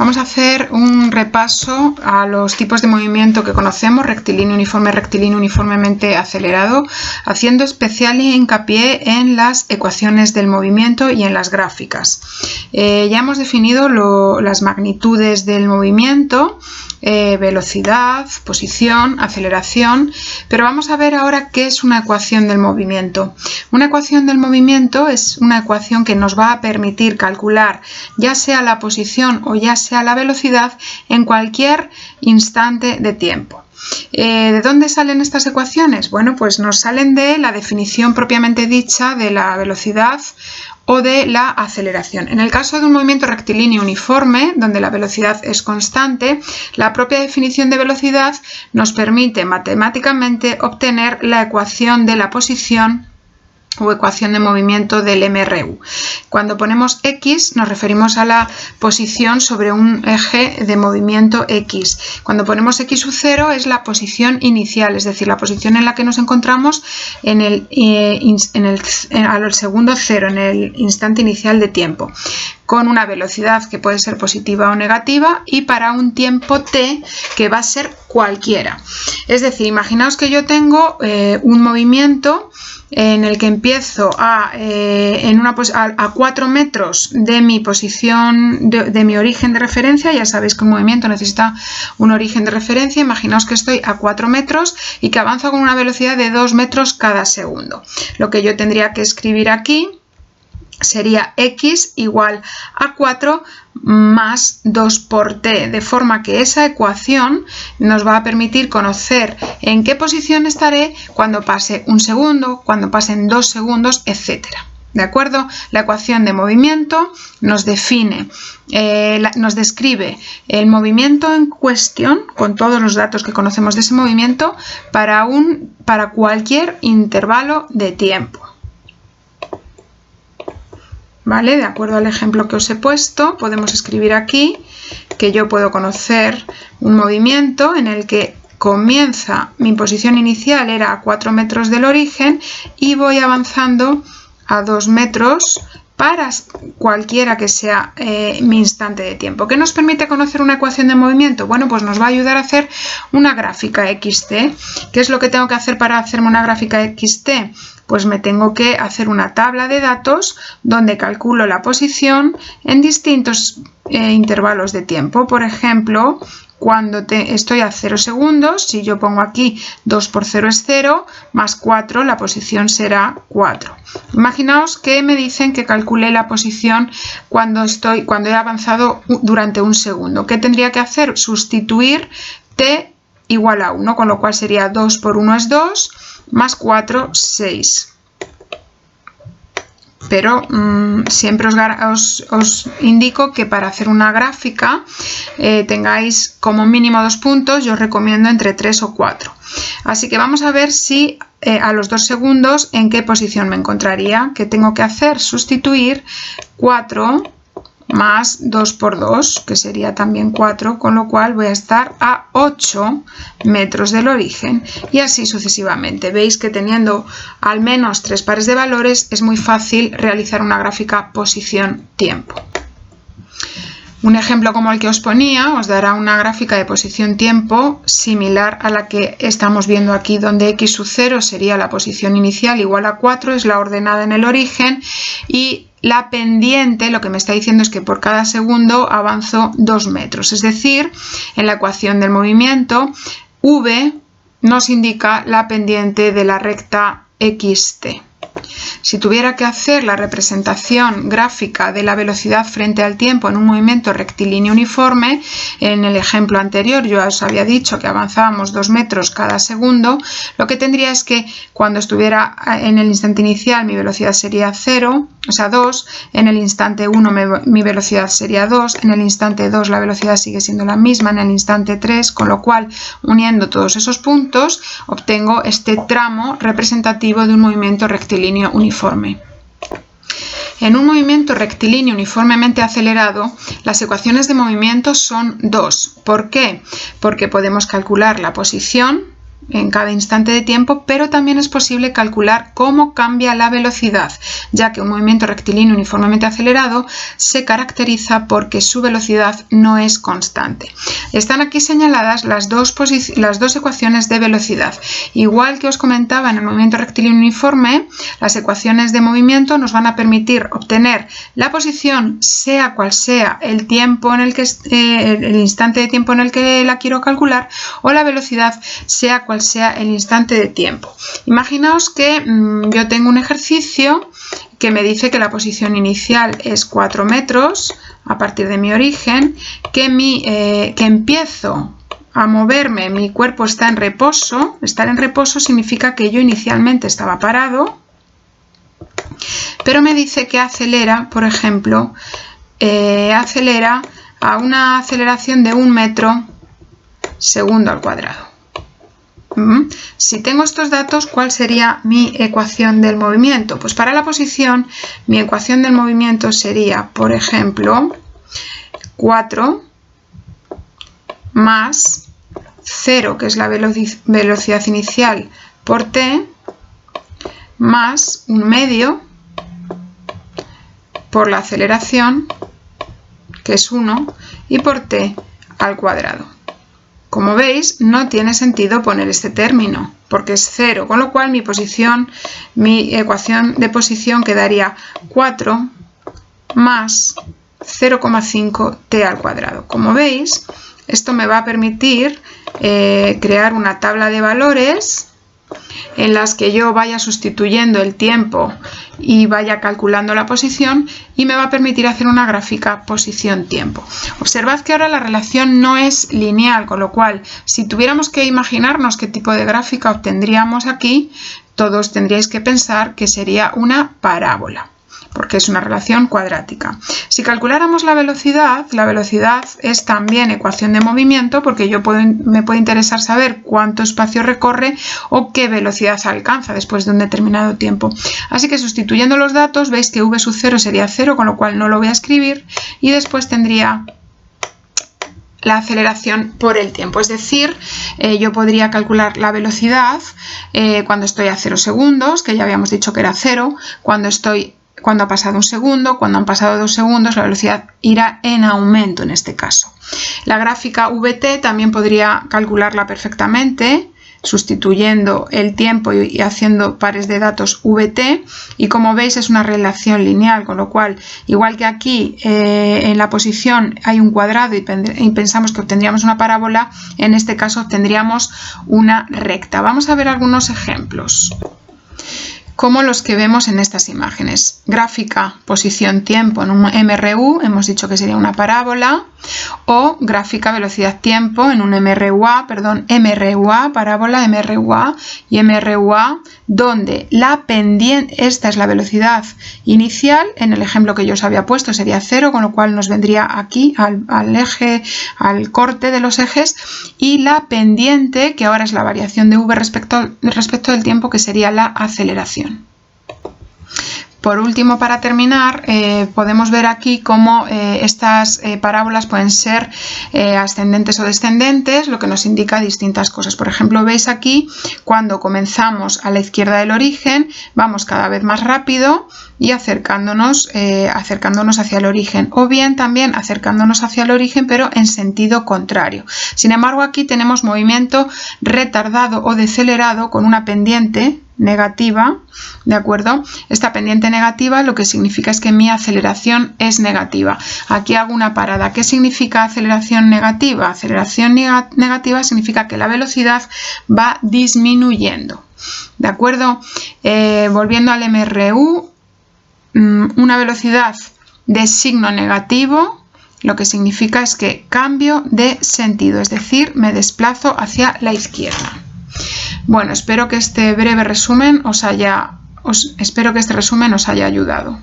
Vamos a hacer un repaso a los tipos de movimiento que conocemos: rectilíneo, uniformemente acelerado, haciendo especial hincapié en las ecuaciones del movimiento y en las gráficas. Ya hemos definido las magnitudes del movimiento, velocidad, posición, aceleración, pero vamos a ver ahora qué es una ecuación del movimiento. Una ecuación del movimiento es una ecuación que nos va a permitir calcular ya sea la posición o ya sea la velocidad en cualquier instante de tiempo. ¿De dónde salen estas ecuaciones? Bueno, pues nos salen de la definición propiamente dicha de la velocidad o de la aceleración. En el caso de un movimiento rectilíneo uniforme, donde la velocidad es constante, la propia definición de velocidad nos permite matemáticamente obtener la ecuación de la posición o ecuación de movimiento del MRU. Cuando ponemos X nos referimos a la posición sobre un eje de movimiento X. Cuando ponemos X0 es la posición inicial, es decir, la posición en la que nos encontramos al segundo cero, en el instante inicial de tiempo, con una velocidad que puede ser positiva o negativa y para un tiempo t que va a ser cualquiera. Es decir, imaginaos que yo tengo un movimiento en el que empiezo a 4 metros de mi posición, de mi origen de referencia. Ya sabéis que un movimiento necesita un origen de referencia. Imaginaos que estoy a 4 metros y que avanzo con una velocidad de 2 metros cada segundo. Lo que yo tendría que escribir aquí sería x igual a 4 más 2 por t, de forma que esa ecuación nos va a permitir conocer en qué posición estaré cuando pase un segundo, cuando pasen 2 segundos, etc. ¿De acuerdo? La ecuación de movimiento nos define, nos describe el movimiento en cuestión con todos los datos que conocemos de ese movimiento para cualquier intervalo de tiempo. ¿Vale? De acuerdo al ejemplo que os he puesto, podemos escribir aquí que yo puedo conocer un movimiento en el que comienza, mi posición inicial era a 4 metros del origen y voy avanzando a 2 metros para cualquiera que sea mi instante de tiempo. ¿Qué nos permite conocer una ecuación de movimiento? Bueno, pues nos va a ayudar a hacer una gráfica XT. ¿Qué es lo que tengo que hacer para hacerme una gráfica XT? Pues me tengo que hacer una tabla de datos donde calculo la posición en distintos intervalos de tiempo. Por ejemplo, cuando estoy a 0 segundos, si yo pongo aquí 2 por 0 es 0, más 4, la posición será 4. Imaginaos que me dicen que calcule la posición cuando he avanzado durante un segundo. ¿Qué tendría que hacer? Sustituir t igual a 1, con lo cual sería 2 por 1 es 2, más 4, 6. Pero siempre os indico que para hacer una gráfica tengáis como mínimo 2 puntos. Yo os recomiendo entre 3 o 4. Así que vamos a ver si a los 2 segundos en qué posición me encontraría. ¿Qué tengo que hacer? Sustituir 4 más 2 por 2, que sería también 4, con lo cual voy a estar a 8 metros del origen y así sucesivamente. Veis que teniendo al menos 3 pares de valores es muy fácil realizar una gráfica posición-tiempo. Un ejemplo como el que os ponía os dará una gráfica de posición-tiempo similar a la que estamos viendo aquí, donde x sub 0 sería la posición inicial igual a 4, es la ordenada en el origen, y la pendiente lo que me está diciendo es que por cada segundo avanzo 2 metros. Es decir, en la ecuación del movimiento, v nos indica la pendiente de la recta XT. Si tuviera que hacer la representación gráfica de la velocidad frente al tiempo en un movimiento rectilíneo uniforme, en el ejemplo anterior yo os había dicho que avanzábamos 2 metros cada segundo, lo que tendría es que cuando estuviera en el instante inicial mi velocidad sería 0, o sea 2, en el instante 1 mi velocidad sería 2, en el instante 2 la velocidad sigue siendo la misma, en el instante 3, con lo cual uniendo todos esos puntos obtengo este tramo representativo de un movimiento rectilíneo uniforme. En un movimiento rectilíneo uniformemente acelerado, las ecuaciones de movimiento son 2. ¿Por qué? Porque podemos calcular la posición en cada instante de tiempo, pero también es posible calcular cómo cambia la velocidad, ya que un movimiento rectilíneo uniformemente acelerado se caracteriza porque su velocidad no es constante. Están aquí señaladas las dos ecuaciones de velocidad. Igual que os comentaba en el movimiento rectilíneo uniforme, las ecuaciones de movimiento nos van a permitir obtener la posición, sea cual sea el tiempo en el que el instante de tiempo en el que la quiero calcular, o la velocidad, sea cual sea el instante de tiempo. Imaginaos que yo tengo un ejercicio que me dice que la posición inicial es 4 metros a partir de mi origen, que empiezo a moverme, mi cuerpo está en reposo. Estar en reposo significa que yo inicialmente estaba parado, pero me dice que acelera, por ejemplo, acelera a una aceleración de 1 metro segundo al cuadrado. Si tengo estos datos, ¿cuál sería mi ecuación del movimiento? Pues para la posición, mi ecuación del movimiento sería, por ejemplo, 4 más 0, que es la velocidad inicial, por t, más 1 medio por la aceleración, que es 1, y por t al cuadrado. Como veis, no tiene sentido poner este término, porque es 0, con lo cual mi ecuación de posición quedaría 4 más 0,5 t al cuadrado. Como veis, esto me va a permitir crear una tabla de valores en las que yo vaya sustituyendo el tiempo y vaya calculando la posición, y me va a permitir hacer una gráfica posición-tiempo. Observad que ahora la relación no es lineal, con lo cual, si tuviéramos que imaginarnos qué tipo de gráfica obtendríamos aquí, todos tendríais que pensar que sería una parábola, porque es una relación cuadrática. Si calculáramos la velocidad es también ecuación de movimiento, porque me puede interesar saber cuánto espacio recorre o qué velocidad alcanza después de un determinado tiempo. Así que sustituyendo los datos, veis que v sub 0 sería 0, con lo cual no lo voy a escribir, y después tendría la aceleración por el tiempo. Es decir, yo podría calcular la velocidad cuando estoy a 0 segundos, que ya habíamos dicho que era 0, cuando ha pasado 1 segundo, cuando han pasado 2 segundos, la velocidad irá en aumento en este caso. La gráfica VT también podría calcularla perfectamente, sustituyendo el tiempo y haciendo pares de datos VT, y como veis es una relación lineal, con lo cual, igual que aquí en la posición hay un cuadrado y pensamos que obtendríamos una parábola, en este caso obtendríamos una recta. Vamos a ver algunos ejemplos, como los que vemos en estas imágenes. Gráfica posición-tiempo en un MRU, hemos dicho que sería una parábola, o gráfica velocidad-tiempo en un MRUA, parábola MRUA y MRUA, donde la pendiente, esta es la velocidad inicial, en el ejemplo que yo os había puesto sería 0, con lo cual nos vendría aquí al eje, al corte de los ejes, y la pendiente, que ahora es la variación de v respecto del tiempo, que sería la aceleración. Por último, para terminar, podemos ver aquí cómo estas parábolas pueden ser ascendentes o descendentes, lo que nos indica distintas cosas. Por ejemplo, veis aquí, cuando comenzamos a la izquierda del origen, vamos cada vez más rápido y acercándonos hacia el origen, o bien también acercándonos hacia el origen, pero en sentido contrario. Sin embargo, aquí tenemos movimiento retardado o decelerado con una pendiente negativa, ¿de acuerdo? Esta pendiente negativa lo que significa es que mi aceleración es negativa. Aquí hago una parada. ¿Qué significa aceleración negativa? Aceleración negativa significa que la velocidad va disminuyendo, ¿de acuerdo? Volviendo al MRU, una velocidad de signo negativo lo que significa es que cambio de sentido, es decir, me desplazo hacia la izquierda. Bueno, espero que este breve resumen os haya ayudado.